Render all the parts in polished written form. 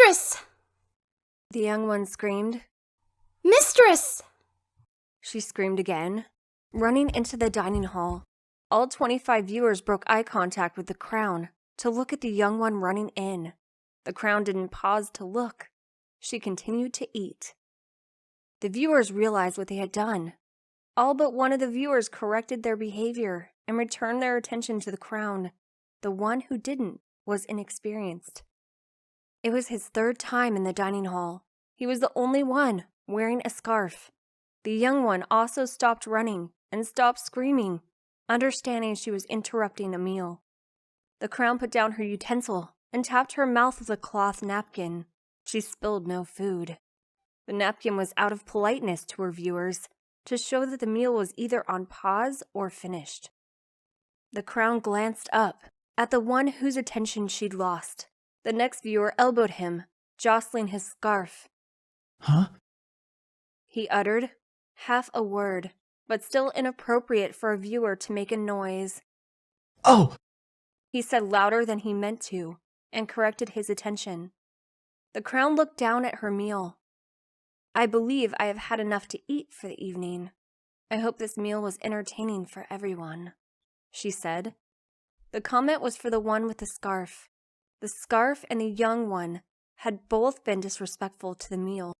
Mistress! The young one screamed. Mistress! She screamed again, running into the dining hall. All 25 viewers broke eye contact with the crown to look at the young one running in. The crown didn't pause to look. She continued to eat. The viewers realized what they had done. All but one of the viewers corrected their behavior and returned their attention to the crown. The one who didn't was inexperienced. It was his third time in the dining hall. He was the only one wearing a scarf. The young one also stopped running and stopped screaming, understanding she was interrupting a meal. The crown put down her utensil and tapped her mouth with a cloth napkin. She spilled no food. The napkin was out of politeness to her viewers, to show that the meal was either on pause or finished. The crown glanced up at the one whose attention she'd lost. The next viewer elbowed him, jostling his scarf. Huh? He uttered half a word, but still inappropriate for a viewer to make a noise. Oh! He said louder than he meant to, and corrected his attention. The crown looked down at her meal. I believe I have had enough to eat for the evening. I hope this meal was entertaining for everyone, she said. The comment was for the one with the scarf. The scarf and the young one had both been disrespectful to the meal.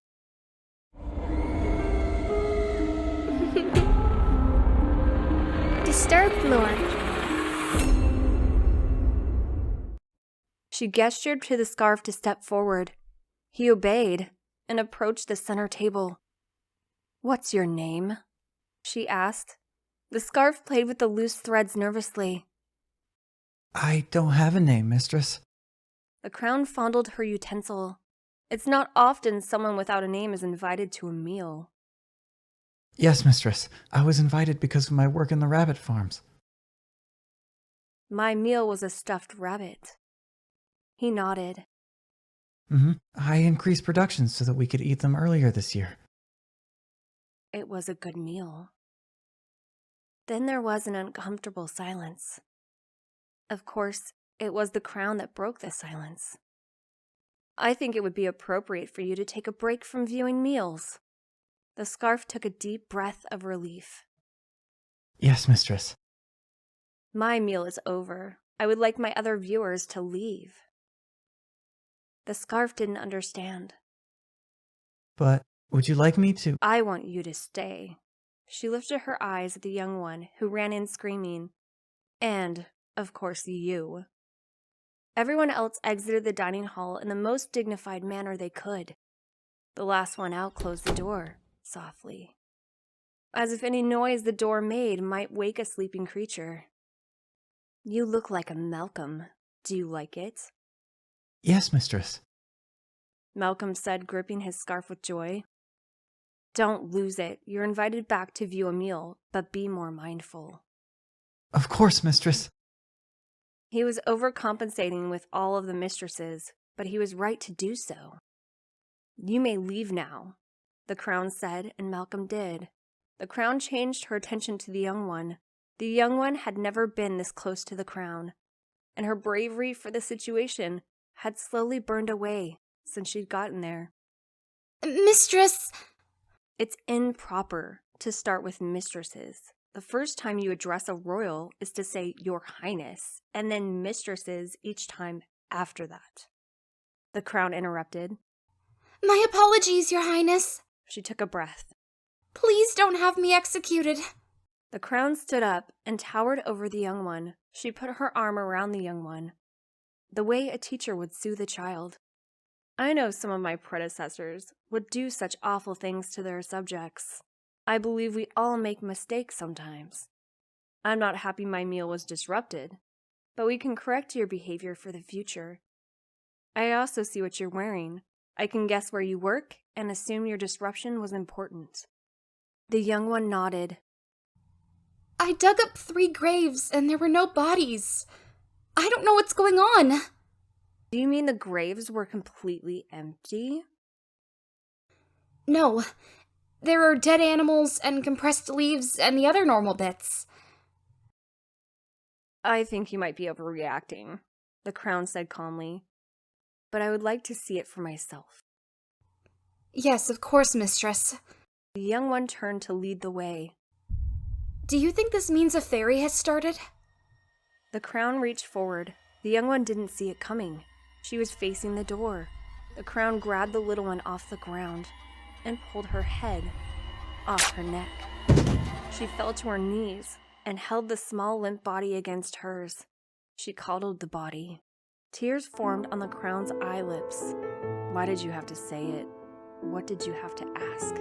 Disturbed Lord. She gestured to the scarf to step forward. He obeyed and approached the center table. What's your name? She asked. The scarf played with the loose threads nervously. I don't have a name, mistress. The crown fondled her utensil. It's not often someone without a name is invited to a meal. Yes, mistress. I was invited because of my work in the rabbit farms. My meal was a stuffed rabbit. He nodded. I increased production so that we could eat them earlier this year. It was a good meal. Then there was an uncomfortable silence. Of course, it was the crown that broke the silence. I think it would be appropriate for you to take a break from viewing meals. The scarf took a deep breath of relief. Yes, mistress. My meal is over. I would like my other viewers to leave. The scarf didn't understand. But would you like me to? I want you to stay. She lifted her eyes at the young one, who ran in screaming. And, of course, you. Everyone else exited the dining hall in the most dignified manner they could. The last one out closed the door, softly, as if any noise the door made might wake a sleeping creature. You look like a Malcolm. Do you like it? Yes, mistress. Malcolm said, gripping his scarf with joy. Don't lose it. You're invited back to view a meal, but be more mindful. Of course, mistress. He was overcompensating with all of the mistresses, but he was right to do so. You may leave now, the crown said, and Malcolm did. The crown changed her attention to the young one. The young one had never been this close to the crown, and her bravery for the situation had slowly burned away since she'd gotten there. Mistress! It's improper to start with mistresses. The first time you address a royal is to say Your Highness, and then mistresses each time after that. The crown interrupted. My apologies, Your Highness. She took a breath. Please don't have me executed. The crown stood up and towered over the young one. She put her arm around the young one, the way a teacher would soothe a child. I know some of my predecessors would do such awful things to their subjects. I believe we all make mistakes sometimes. I'm not happy my meal was disrupted, but we can correct your behavior for the future. I also see what you're wearing. I can guess where you work and assume your disruption was important. The young one nodded. I dug up 3 graves and there were no bodies. I don't know what's going on. Do you mean the graves were completely empty? No. There are dead animals and compressed leaves and the other normal bits. I think you might be overreacting, the crown said calmly. but I would like to see it for myself. Yes, of course, mistress. The young one turned to lead the way. Do you think this means a fairy has started? The crown reached forward. The young one didn't see it coming. She was facing the door. The crown grabbed the little one off the ground and pulled her head off her neck. She fell to her knees and held the small limp body against hers. She coddled the body. Tears formed on the crown's eyelids. Why did you have to say it? What did you have to ask?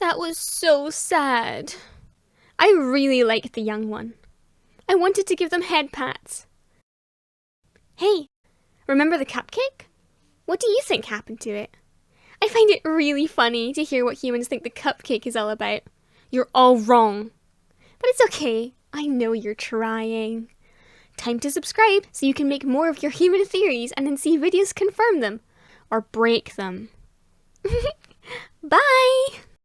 That was so sad. I really liked the young one. I wanted to give them head pats. Hey, remember the cupcake? What do you think happened to it? I find it really funny to hear what humans think the cupcake is all about. You're all wrong. But it's okay. I know you're trying. Time to subscribe so you can make more of your human theories and then see videos confirm them. Or break them. Bye!